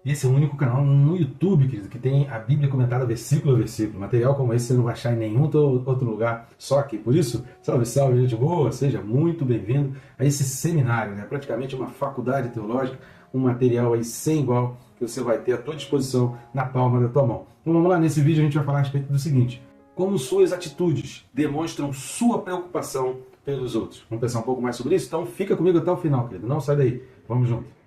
Esse é o único canal no YouTube, querido, que tem a Bíblia comentada versículo a versículo. Material como esse você não vai achar em nenhum outro lugar, só aqui. Por isso, salve, salve, gente boa, seja muito bem-vindo a esse seminário, né? Praticamente uma faculdade teológica, um material aí sem igual que você vai ter à tua disposição na palma da tua mão. Então vamos lá, nesse vídeo a gente vai falar a respeito do seguinte: como suas atitudes demonstram sua preocupação pelos outros. Vamos pensar um pouco mais sobre isso? Então fica comigo até o final, querido. Não sai daí. Vamos junto.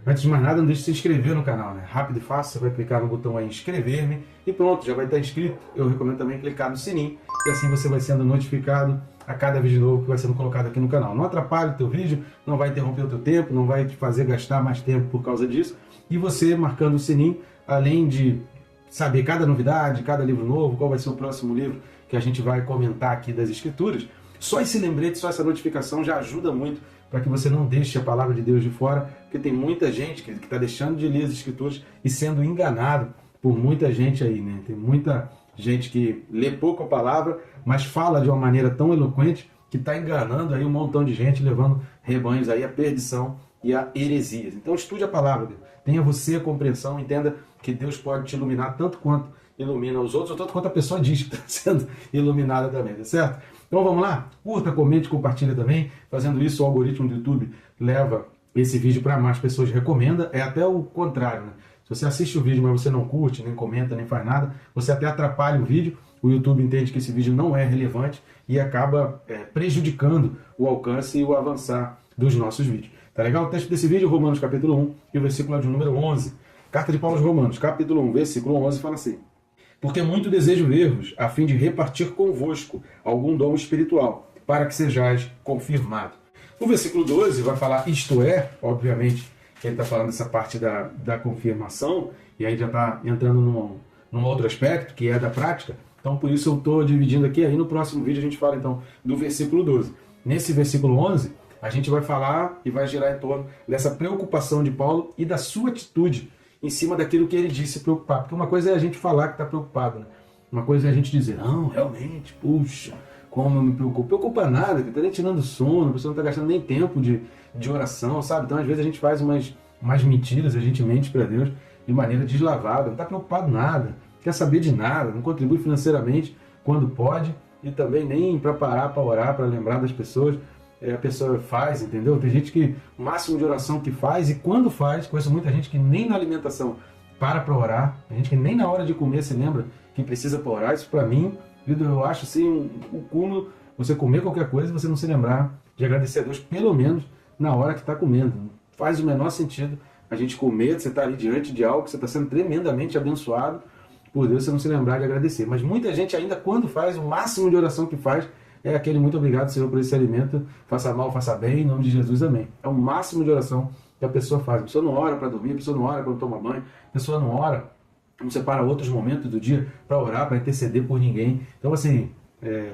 Antes de mais nada, não deixe de se inscrever no canal, né? Rápido e fácil, você vai clicar no botão aí inscrever-me e pronto, já vai estar inscrito. Eu recomendo também clicar no sininho e assim você vai sendo notificado a cada vídeo novo que vai sendo colocado aqui no canal. Não atrapalhe o teu vídeo, não vai interromper o teu tempo, não vai te fazer gastar mais tempo por causa disso. E você marcando o sininho, além de saber cada novidade, cada livro novo, qual vai ser o próximo livro que a gente vai comentar aqui das Escrituras, só esse lembrete, só essa notificação já ajuda muito para que você não deixe a palavra de Deus de fora, porque tem muita gente que está deixando de ler as Escrituras e sendo enganado por muita gente aí, né? Tem muita gente que lê pouco a palavra, mas fala de uma maneira tão eloquente que está enganando aí um montão de gente, levando rebanhos aí à perdição e a heresias. Então estude a palavra, Deus. Tenha você a compreensão, entenda que Deus pode te iluminar tanto quanto ilumina os outros, ou tanto quanto a pessoa diz que está sendo iluminada também, tá certo? Então vamos lá? Curta, comente, compartilha também. Fazendo isso, o algoritmo do YouTube leva esse vídeo para mais pessoas, recomenda. É até o contrário, né? Se você assiste o vídeo, mas você não curte, nem comenta, nem faz nada, você até atrapalha o vídeo. O YouTube entende que esse vídeo não é relevante e acaba prejudicando o alcance e o avançar dos nossos vídeos. Tá legal? O texto desse vídeo, Romanos capítulo 1 e o versículo de número 11. Carta de Paulo aos Romanos, capítulo 1, versículo 11, fala assim: porque muito desejo ver-vos, a fim de repartir convosco algum dom espiritual, para que sejais confirmado. O versículo 12 vai falar isto é, obviamente, ele está falando dessa parte da confirmação, e aí já está entrando num outro aspecto, que é da prática. Então, por isso eu estou dividindo aqui, aí no próximo vídeo a gente fala, então, do versículo 12. Nesse versículo 11, a gente vai falar e vai girar em torno dessa preocupação de Paulo e da sua atitude em cima daquilo que ele disse se preocupar. Porque uma coisa é a gente falar que está preocupado, né? Uma coisa é a gente dizer, não, realmente, puxa, como eu me preocupo. Preocupa nada, que está nem tirando sono, a pessoa não está gastando nem tempo de oração, sabe? Então, às vezes, a gente faz umas mentiras, a gente mente para Deus de maneira deslavada, não está preocupado nada, quer saber de nada, não contribui financeiramente quando pode e também nem para parar para orar, para lembrar das pessoas. A pessoa faz, entendeu? Tem gente que o máximo de oração que faz, e quando faz, conheço muita gente que nem na alimentação para orar, tem gente que nem na hora de comer se lembra que precisa para orar. Isso para mim, eu acho assim, o cúmulo, você comer qualquer coisa e você não se lembrar de agradecer a Deus, pelo menos na hora que está comendo. Faz o menor sentido a gente comer, você está ali diante de algo que você está sendo tremendamente abençoado por Deus, você não se lembrar de agradecer. Mas muita gente ainda, quando faz, o máximo de oração que faz é aquele muito obrigado, Senhor, por esse alimento, faça mal, faça bem, em nome de Jesus, amém. É o máximo de oração que a pessoa faz. A pessoa não ora para dormir, a pessoa não ora quando toma banho, a pessoa não ora, não separa outros momentos do dia para orar, para interceder por ninguém. Então, assim,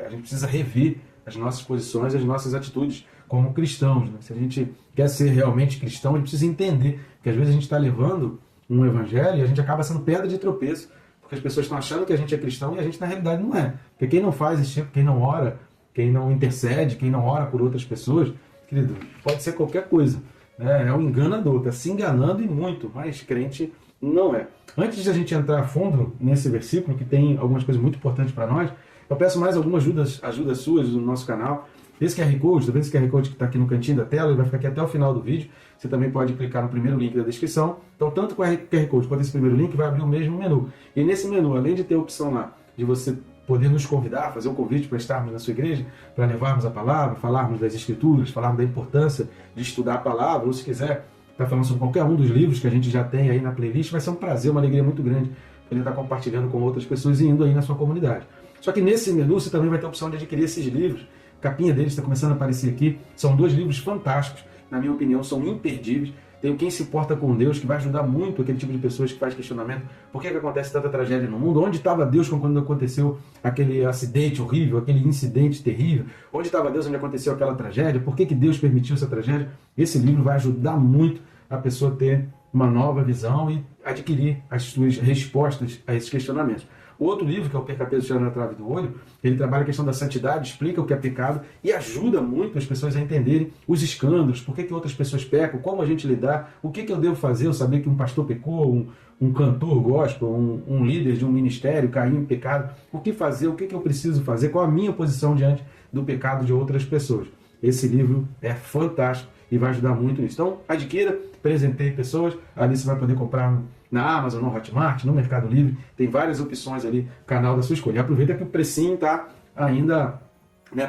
a gente precisa rever as nossas posições, as nossas atitudes como cristãos, né? Se a gente quer ser realmente cristão, a gente precisa entender que às vezes a gente está levando um evangelho e a gente acaba sendo pedra de tropeço, porque as pessoas estão achando que a gente é cristão e a gente na realidade não é. Porque quem não faz esse tipo, quem não ora, quem não intercede, quem não ora por outras pessoas, querido, pode ser qualquer coisa, né? É um enganador, está se enganando e muito, mas crente não é. Antes de a gente entrar a fundo nesse versículo, que tem algumas coisas muito importantes para nós, eu peço mais algumas ajudas suas no nosso canal. Esse QR Code, tá vendo esse QR Code que está aqui no cantinho da tela, ele vai ficar aqui até o final do vídeo. Você também pode clicar no primeiro link da descrição. Então, tanto o QR Code quanto esse primeiro link vai abrir o mesmo menu. E nesse menu, além de ter a opção lá de você poder nos convidar, fazer um convite para estarmos na sua igreja, para levarmos a palavra, falarmos das Escrituras, falarmos da importância de estudar a palavra, ou se quiser estar falando sobre qualquer um dos livros que a gente já tem aí na playlist, vai ser um prazer, uma alegria muito grande poder estar compartilhando com outras pessoas e indo aí na sua comunidade. Só que nesse menu você também vai ter a opção de adquirir esses livros. A capinha deles está começando a aparecer aqui. São 2 livros fantásticos, na minha opinião, são imperdíveis. Tem o Quem se Importa com Deus, que vai ajudar muito aquele tipo de pessoas que faz questionamento. Por que acontece tanta tragédia no mundo? Onde estava Deus quando aconteceu aquele acidente horrível, aquele incidente terrível? Onde estava Deus onde aconteceu aquela tragédia? Por que Deus permitiu essa tragédia? Esse livro vai ajudar muito a pessoa a ter uma nova visão e adquirir as suas respostas a esses questionamentos. O outro livro, que é o Percapelo Tirando a Trave do Olho, ele trabalha a questão da santidade, explica o que é pecado e ajuda muito as pessoas a entenderem os escândalos, por que outras pessoas pecam, como a gente lidar, o que eu devo fazer, eu saber que um pastor pecou, um cantor gospel, um líder de um ministério caiu em pecado, o que fazer, o que eu preciso fazer, qual a minha posição diante do pecado de outras pessoas. Esse livro é fantástico e vai ajudar muito nisso. Então, adquira, presenteie pessoas, ali você vai poder comprar na Amazon, no Hotmart, no Mercado Livre, tem várias opções ali, canal da sua escolha. E aproveita que o precinho está ainda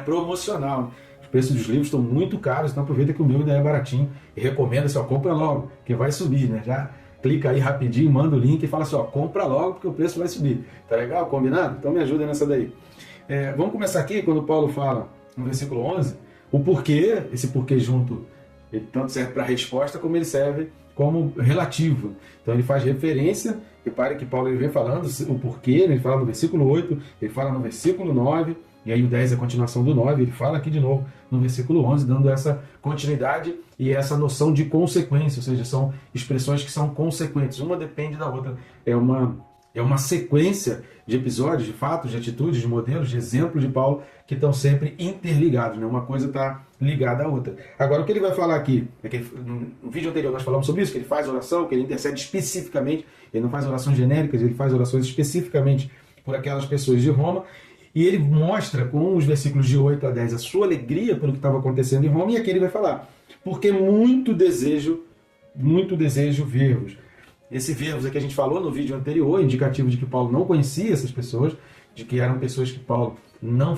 promocional. Os preços dos livros estão muito caros, então aproveita que o meu ainda é baratinho e recomenda, compra logo, que vai subir, né? Já clica aí rapidinho, manda o link e fala compra logo porque o preço vai subir. Tá legal? Combinado? Então me ajuda nessa daí. Vamos começar aqui quando Paulo fala no versículo 11, o porquê, esse porquê junto, ele tanto serve para resposta como ele serve como relativo. Então ele faz referência, repare que Paulo ele vem falando o porquê, ele fala no versículo 8, ele fala no versículo 9, e aí o 10 é a continuação do 9, ele fala aqui de novo no versículo 11, dando essa continuidade e essa noção de consequência, ou seja, são expressões que são consequentes, uma depende da outra, é uma sequência de episódios, de fatos, de atitudes, de modelos, de exemplos de Paulo que estão sempre interligados, né? Uma coisa está ligada à outra. Agora, o que ele vai falar aqui, é que no vídeo anterior nós falamos sobre isso, que ele faz oração, que ele intercede especificamente, ele não faz orações genéricas, ele faz orações especificamente por aquelas pessoas de Roma, e ele mostra com os versículos de 8 a 10 a sua alegria pelo que estava acontecendo em Roma, e aqui ele vai falar, porque muito desejo ver-vos. Esse ver-vos que a gente falou no vídeo anterior, indicativo de que Paulo não conhecia essas pessoas, de que eram pessoas que Paulo não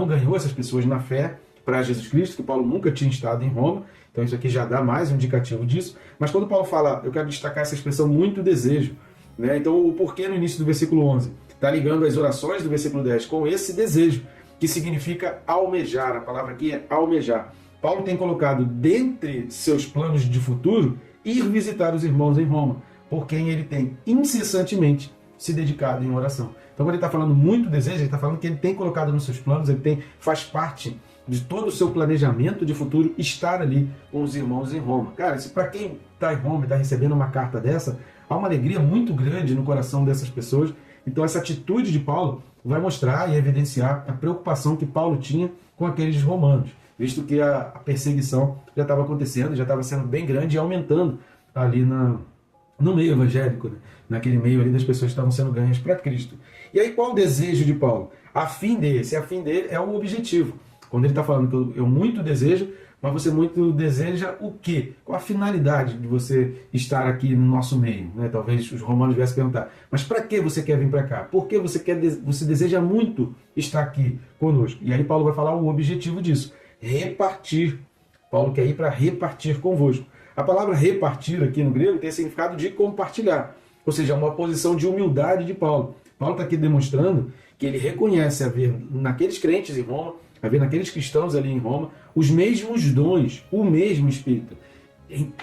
ganhou essas pessoas na fé para Jesus Cristo, que Paulo nunca tinha estado em Roma, então isso aqui já dá mais um indicativo disso. Mas quando Paulo fala, eu quero destacar essa expressão muito desejo, né? Então o porquê no início do versículo 11 está ligando as orações do versículo 10 com esse desejo, que significa almejar, a palavra aqui é almejar. Paulo tem colocado dentre seus planos de futuro ir visitar os irmãos em Roma, por quem ele tem incessantemente se dedicado em oração. Então, quando ele está falando muito desejo, ele está falando que ele tem colocado nos seus planos, faz parte de todo o seu planejamento de futuro estar ali com os irmãos em Roma. Cara, para quem está em Roma e está recebendo uma carta dessa, há uma alegria muito grande no coração dessas pessoas. Então, essa atitude de Paulo vai mostrar e evidenciar a preocupação que Paulo tinha com aqueles romanos, visto que a perseguição já estava acontecendo, já estava sendo bem grande e aumentando ali no meio evangélico, né? Naquele meio ali das pessoas que estavam sendo ganhas para Cristo. E aí qual o desejo de Paulo? A fim dele é o objetivo. Quando ele está falando que eu muito desejo, mas você muito deseja o quê? Qual a finalidade de você estar aqui no nosso meio? Né? Talvez os romanos viessem perguntar, mas para que você quer vir para cá? Por que você deseja muito estar aqui conosco? E aí Paulo vai falar o objetivo disso. Repartir. Paulo quer ir para repartir convosco. A palavra repartir aqui no grego tem o significado de compartilhar, ou seja, uma posição de humildade de Paulo. Paulo está aqui demonstrando que ele reconhece haver naqueles crentes em Roma, haver naqueles cristãos ali em Roma, os mesmos dons, o mesmo Espírito.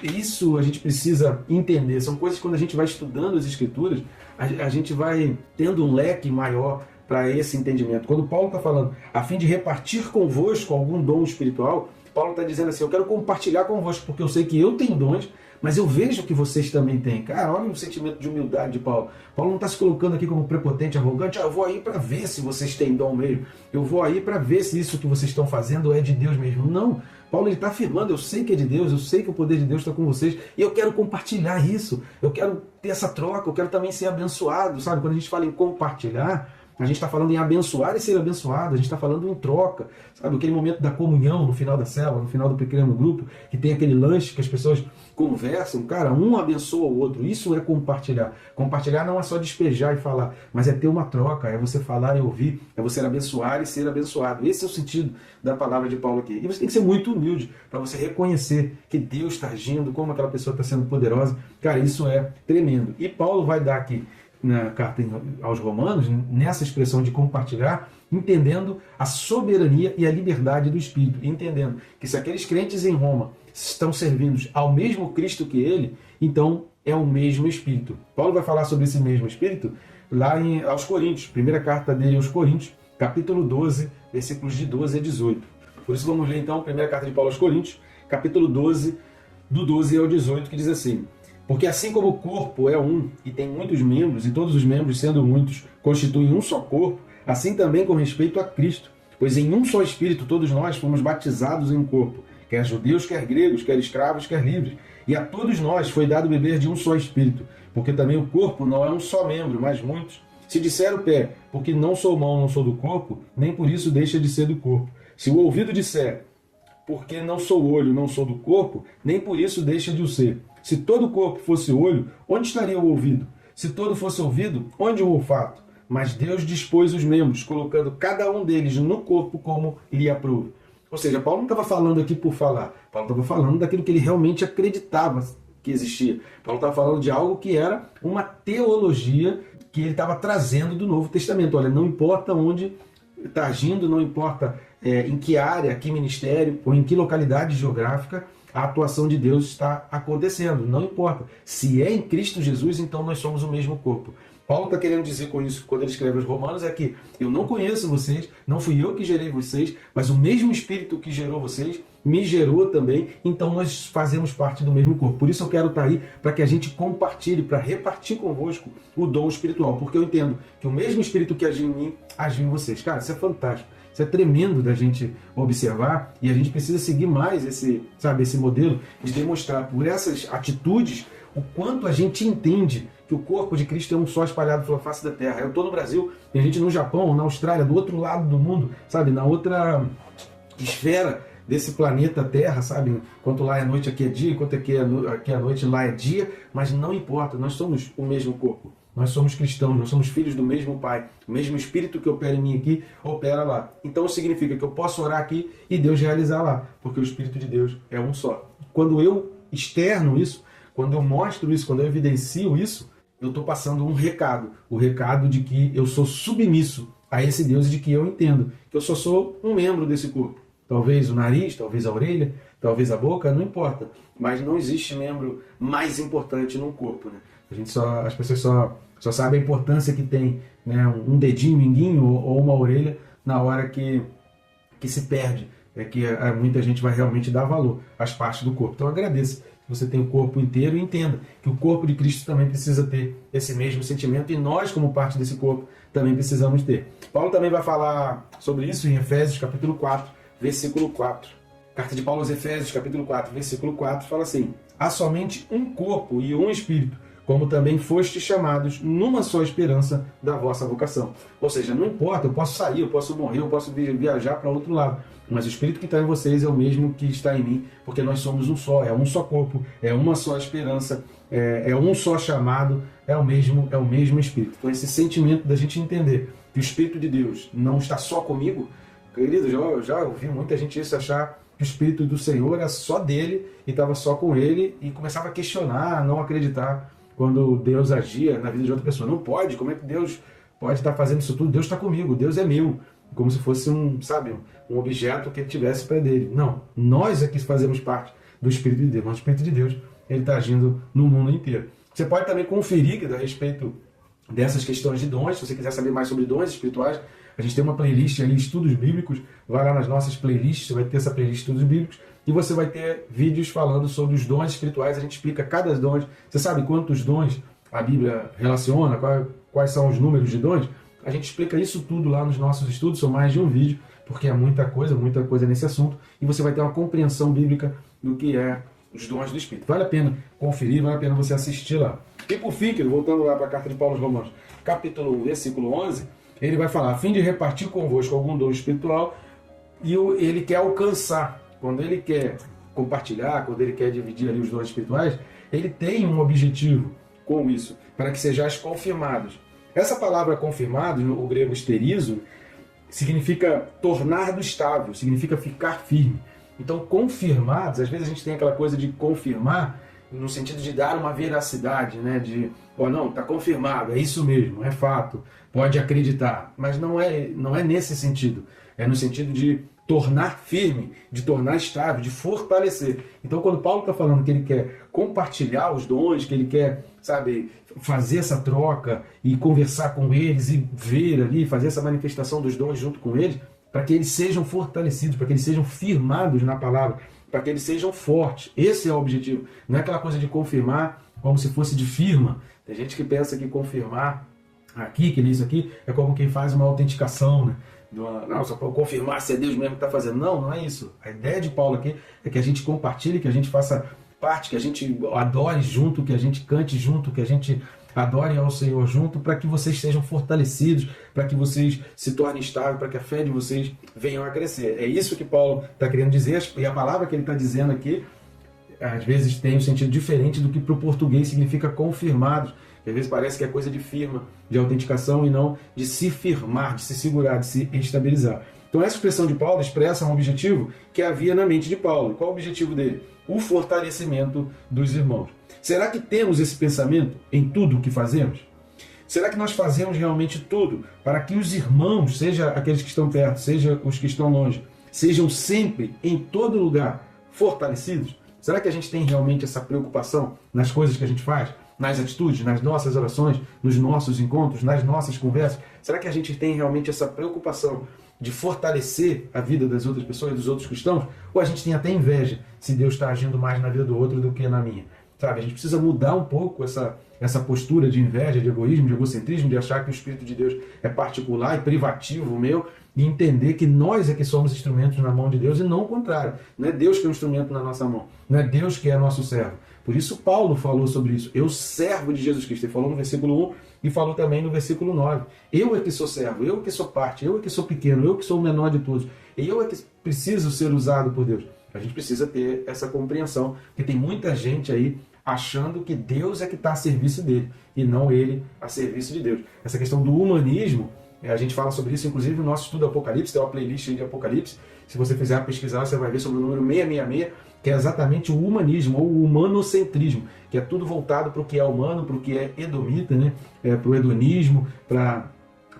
Isso a gente precisa entender. São coisas que quando a gente vai estudando as Escrituras, a gente vai tendo um leque maior para esse entendimento. Quando Paulo está falando, a fim de repartir convosco algum dom espiritual, Paulo está dizendo assim, eu quero compartilhar convosco, porque eu sei que eu tenho dons, mas eu vejo que vocês também têm. Cara, olha o sentimento de humildade de Paulo. Paulo não está se colocando aqui como prepotente, arrogante, eu vou aí para ver se vocês têm dom mesmo, eu vou aí para ver se isso que vocês estão fazendo é de Deus mesmo. Não, Paulo está afirmando, eu sei que é de Deus, eu sei que o poder de Deus está com vocês, e eu quero compartilhar isso, eu quero ter essa troca, eu quero também ser abençoado, sabe? Quando a gente fala em compartilhar, a gente está falando em abençoar e ser abençoado, a gente está falando em troca, sabe? Aquele momento da comunhão no final da célula, no final do pequeno grupo, que tem aquele lanche que as pessoas conversam, cara, um abençoa o outro, isso é compartilhar. Compartilhar não é só despejar e falar, mas é ter uma troca, é você falar e ouvir, é você abençoar e ser abençoado. Esse é o sentido da palavra de Paulo aqui. E você tem que ser muito humilde para você reconhecer que Deus está agindo, como aquela pessoa está sendo poderosa. Cara, isso é tremendo. E Paulo vai dar aqui na carta aos Romanos, nessa expressão de compartilhar, entendendo a soberania e a liberdade do Espírito, entendendo que se aqueles crentes em Roma estão servindo ao mesmo Cristo que ele, então é o mesmo Espírito. Paulo vai falar sobre esse mesmo Espírito lá aos Coríntios, primeira carta dele aos Coríntios, capítulo 12, versículos de 12 a 18. Por isso vamos ler então a primeira carta de Paulo aos Coríntios, capítulo 12, do 12 ao 18, que diz assim: Porque assim como o corpo é um e tem muitos membros, e todos os membros, sendo muitos, constituem um só corpo, assim também com respeito a Cristo. Pois em um só Espírito todos nós fomos batizados em um corpo, quer judeus, quer gregos, quer escravos, quer livres. E a todos nós foi dado beber de um só Espírito, porque também o corpo não é um só membro, mas muitos. Se disser o pé, porque não sou mão, não sou do corpo, nem por isso deixa de ser do corpo. Se o ouvido disser, porque não sou olho, não sou do corpo, nem por isso deixa de o ser. Se todo o corpo fosse olho, onde estaria o ouvido? Se todo fosse ouvido, onde o olfato? Mas Deus dispôs os membros, colocando cada um deles no corpo como lhe aprouve. Ou seja, Paulo não estava falando aqui por falar. Paulo estava falando daquilo que ele realmente acreditava que existia. Paulo estava falando de algo que era uma teologia que ele estava trazendo do Novo Testamento. Olha, não importa onde está agindo, não importa em que área, que ministério ou em que localidade geográfica a atuação de Deus está acontecendo. Não importa. Se é em Cristo Jesus, então nós somos o mesmo corpo. Paulo está querendo dizer com isso, quando ele escreve aos Romanos, é que eu não conheço vocês, não fui eu que gerei vocês, mas o mesmo Espírito que gerou vocês me gerou também, então nós fazemos parte do mesmo corpo. Por isso eu quero estar aí para que a gente compartilhe, para repartir convosco o dom espiritual, porque eu entendo que o mesmo Espírito que agiu em mim, agiu em vocês. Cara, isso é fantástico. Isso é tremendo da gente observar e a gente precisa seguir mais esse modelo de demonstrar por essas atitudes o quanto a gente entende que o corpo de Cristo é um só espalhado pela face da terra. Eu estou no Brasil, tem gente no Japão, na Austrália, do outro lado do mundo, sabe, na outra esfera desse planeta Terra, sabe? Enquanto lá é noite, aqui é dia, enquanto aqui é noite, lá é dia, mas não importa, nós somos o mesmo corpo. Nós somos cristãos, nós somos filhos do mesmo Pai. O mesmo Espírito que opera em mim aqui, opera lá. Então significa que eu posso orar aqui e Deus realizar lá, porque o Espírito de Deus é um só. Quando eu externo isso, quando eu mostro isso, quando eu evidencio isso, eu estou passando um recado. O recado de que eu sou submisso a esse Deus e de que eu entendo que eu só sou um membro desse corpo. Talvez o nariz, talvez a orelha, talvez a boca, não importa. Mas não existe membro mais importante num corpo, né? As pessoas só sabem a importância que tem, né, um dedinho, um minguinho ou uma orelha na hora que se perde. É que muita gente vai realmente dar valor às partes do corpo. Então agradeça que você tem o corpo inteiro e entenda que o corpo de Cristo também precisa ter esse mesmo sentimento e nós, como parte desse corpo, também precisamos ter. Paulo também vai falar sobre isso em Efésios capítulo 4, versículo 4. Carta de Paulo aos Efésios capítulo 4, versículo 4 fala assim: há somente um corpo e um espírito, como também fostes chamados numa só esperança da vossa vocação. Ou seja, não importa, eu posso sair, eu posso morrer, eu posso viajar para outro lado, mas o Espírito que está em vocês é o mesmo que está em mim, porque nós somos um só, é um só corpo, é uma só esperança, é um só chamado, é o mesmo Espírito. Então esse sentimento da gente entender que o Espírito de Deus não está só comigo, querido, já ouvi muita gente isso, achar que o Espírito do Senhor era só dele e estava só com ele e começava a questionar, não acreditar quando Deus agia na vida de outra pessoa. Não pode, como é que Deus pode estar fazendo isso tudo? Deus está comigo, Deus é meu. Como se fosse um objeto que ele tivesse para dele. Não, nós é que fazemos parte do Espírito de Deus. Mas o Espírito de Deus, ele está agindo no mundo inteiro. Você pode também conferir a respeito dessas questões de dons. Se você quiser saber mais sobre dons espirituais, a gente tem uma playlist ali, Estudos Bíblicos. Vai lá nas nossas playlists, você vai ter essa playlist Estudos Bíblicos. E você vai ter vídeos falando sobre os dons espirituais. A gente explica cada dons. Você sabe quantos dons a Bíblia relaciona? Quais são os números de dons? A gente explica isso tudo lá nos nossos estudos. São mais de um vídeo, porque é muita coisa nesse assunto. E você vai ter uma compreensão bíblica do que é os dons do Espírito. Vale a pena conferir, vale a pena você assistir lá. E por fim, voltando lá para a carta de Paulo aos Romanos, capítulo 1, versículo 11, ele vai falar: a fim de repartir convosco algum dom espiritual, e ele quer alcançar. Quando ele quer compartilhar, quando ele quer dividir ali os dons espirituais, ele tem um objetivo com isso, para que sejais confirmados. Essa palavra confirmado, o grego esterizo, significa tornar do estável, significa ficar firme. Então, confirmados, às vezes a gente tem aquela coisa de confirmar, no sentido de dar uma veracidade, né? De, não, está confirmado, é isso mesmo, é fato, pode acreditar. Mas não é nesse sentido, é no sentido de tornar firme, de tornar estável, de fortalecer. Então, quando Paulo está falando que ele quer compartilhar os dons, que ele quer, fazer essa troca e conversar com eles e ver ali, fazer essa manifestação dos dons junto com eles, para que eles sejam fortalecidos, para que eles sejam firmados na palavra, para que eles sejam fortes. Esse é o objetivo. Não é aquela coisa de confirmar como se fosse de firma. Tem gente que pensa que confirmar aqui, que isso aqui, é como quem faz uma autenticação, né? Não, só para confirmar se é Deus mesmo que está fazendo. Não, não é isso. A ideia de Paulo aqui é que a gente compartilhe, que a gente faça parte, que a gente adore junto, que a gente cante junto, que a gente adore ao Senhor junto, para que vocês sejam fortalecidos, para que vocês se tornem estáveis, para que a fé de vocês venham a crescer. É isso que Paulo está querendo dizer, e a palavra que ele está dizendo aqui, às vezes tem um sentido diferente do que para o português significa confirmados, que às vezes parece que é coisa de firma, de autenticação, e não de se firmar, de se segurar, de se estabilizar. Então essa expressão de Paulo expressa um objetivo que havia na mente de Paulo. Qual é o objetivo dele? O fortalecimento dos irmãos. Será que temos esse pensamento em tudo o que fazemos? Será que nós fazemos realmente tudo para que os irmãos, seja aqueles que estão perto, seja os que estão longe, sejam sempre, em todo lugar, fortalecidos? Será que a gente tem realmente essa preocupação nas coisas que a gente faz? Nas atitudes, nas nossas orações, nos nossos encontros, nas nossas conversas? Será que a gente tem realmente essa preocupação de fortalecer a vida das outras pessoas, dos outros cristãos? Ou a gente tem até inveja se Deus está agindo mais na vida do outro do que na minha? Sabe, a gente precisa mudar um pouco essa postura de inveja, de egoísmo, de egocentrismo, de achar que o Espírito de Deus é particular e privativo meu, e entender que nós é que somos instrumentos na mão de Deus e não o contrário. Não é Deus que é um instrumento na nossa mão. Não é Deus que é nosso servo. Por isso Paulo falou sobre isso. Eu servo de Jesus Cristo. Ele falou no versículo 1 e falou também no versículo 9. Eu é que sou servo, eu é que sou parte, eu é que sou pequeno, eu é que sou o menor de todos. E eu é que preciso ser usado por Deus. A gente precisa ter essa compreensão, porque tem muita gente aí achando que Deus é que está a serviço dele e não ele a serviço de Deus. Essa questão do humanismo, a gente fala sobre isso, inclusive no nosso estudo Apocalipse, tem uma playlist de Apocalipse. Se você fizer a pesquisar, você vai ver sobre o número 666, que é exatamente o humanismo, ou o humanocentrismo, que é tudo voltado para o que é humano, para o que é edomita, né? Para o hedonismo, para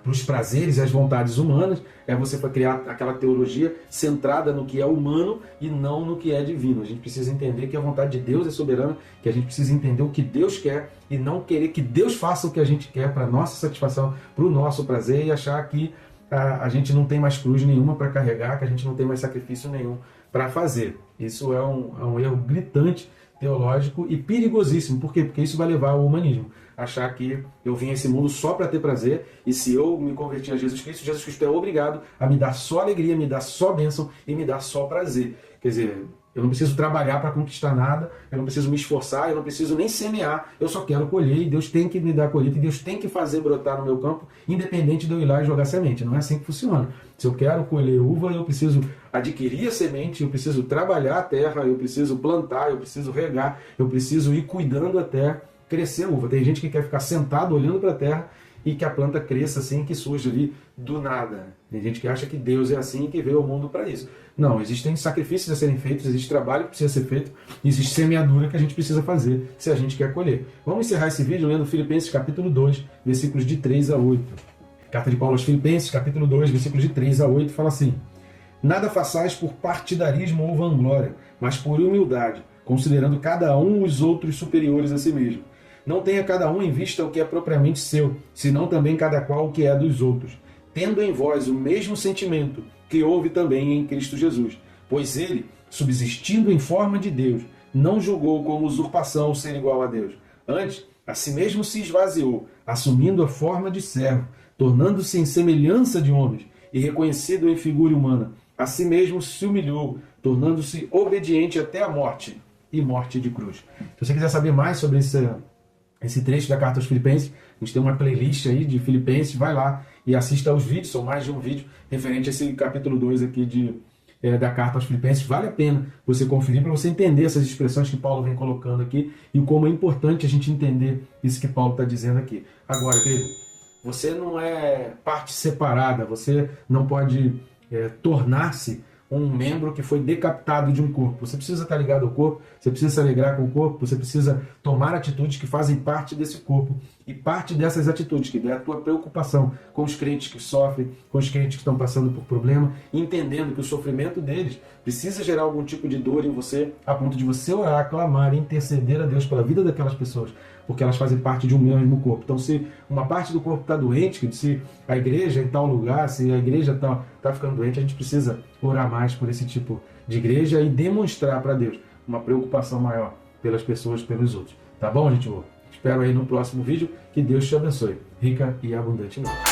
os prazeres e as vontades humanas. Você vai criar aquela teologia centrada no que é humano e não no que é divino. A gente precisa entender que a vontade de Deus é soberana, que a gente precisa entender o que Deus quer e não querer que Deus faça o que a gente quer para a nossa satisfação, para o nosso prazer, e achar que a gente não tem mais cruz nenhuma para carregar, que a gente não tem mais sacrifício nenhum para fazer. Isso é um erro gritante teológico e perigosíssimo. Por quê? Porque isso vai levar ao humanismo. Achar que eu vim a esse mundo só para ter prazer, e se eu me convertir a Jesus Cristo é obrigado a me dar só alegria, me dar só bênção e me dar só prazer. Quer dizer, eu não preciso trabalhar para conquistar nada, eu não preciso me esforçar, eu não preciso nem semear, eu só quero colher, e Deus tem que me dar a colheita, e Deus tem que fazer brotar no meu campo, independente de eu ir lá e jogar semente. Não é assim que funciona. Se eu quero colher uva, eu preciso adquirir a semente, eu preciso trabalhar a terra, eu preciso plantar, eu preciso regar, eu preciso ir cuidando até crescer a uva. Tem gente que quer ficar sentado olhando para a terra e que a planta cresça assim, que surja ali do nada. Tem gente que acha que Deus é assim e que veio ao mundo para isso. Não, existem sacrifícios a serem feitos, existe trabalho que precisa ser feito, existe semeadura que a gente precisa fazer se a gente quer colher. Vamos encerrar esse vídeo lendo Filipenses capítulo 2, versículos de 3 a 8. Carta de Paulo aos Filipenses, capítulo 2, versículos de 3 a 8, fala assim: Nada façais por partidarismo ou vanglória, mas por humildade, considerando cada um os outros superiores a si mesmo. Não tenha cada um em vista o que é propriamente seu, senão também cada qual o que é dos outros, tendo em vós o mesmo sentimento que houve também em Cristo Jesus. Pois ele, subsistindo em forma de Deus, não julgou como usurpação o ser igual a Deus. Antes, a si mesmo se esvaziou, assumindo a forma de servo, tornando-se em semelhança de homens, e reconhecido em figura humana. A si mesmo se humilhou, tornando-se obediente até a morte, e morte de cruz. Se você quiser saber mais sobre esse trecho da Carta aos Filipenses, a gente tem uma playlist aí de Filipenses, vai lá e assista aos vídeos, são mais de um vídeo referente a esse capítulo 2 aqui da Carta aos Filipenses. Vale a pena você conferir para você entender essas expressões que Paulo vem colocando aqui e como é importante a gente entender isso que Paulo está dizendo aqui. Agora, querido, você não é parte separada, você não pode tornar-se um membro que foi decapitado de um corpo. Você precisa estar ligado ao corpo, você precisa se alegrar com o corpo, você precisa tomar atitudes que fazem parte desse corpo. E parte dessas atitudes, que é a tua preocupação com os crentes que sofrem, com os crentes que estão passando por problema, entendendo que o sofrimento deles precisa gerar algum tipo de dor em você, a ponto de você orar, clamar, interceder a Deus pela vida daquelas pessoas, porque elas fazem parte de um mesmo corpo. Então, se uma parte do corpo está doente, se a igreja em tal lugar, se a igreja está ficando doente, a gente precisa orar mais por esse tipo de igreja e demonstrar para Deus uma preocupação maior pelas pessoas, pelos outros. Tá bom, gente boa? Espero aí no próximo vídeo. Que Deus te abençoe. Rica e abundantemente.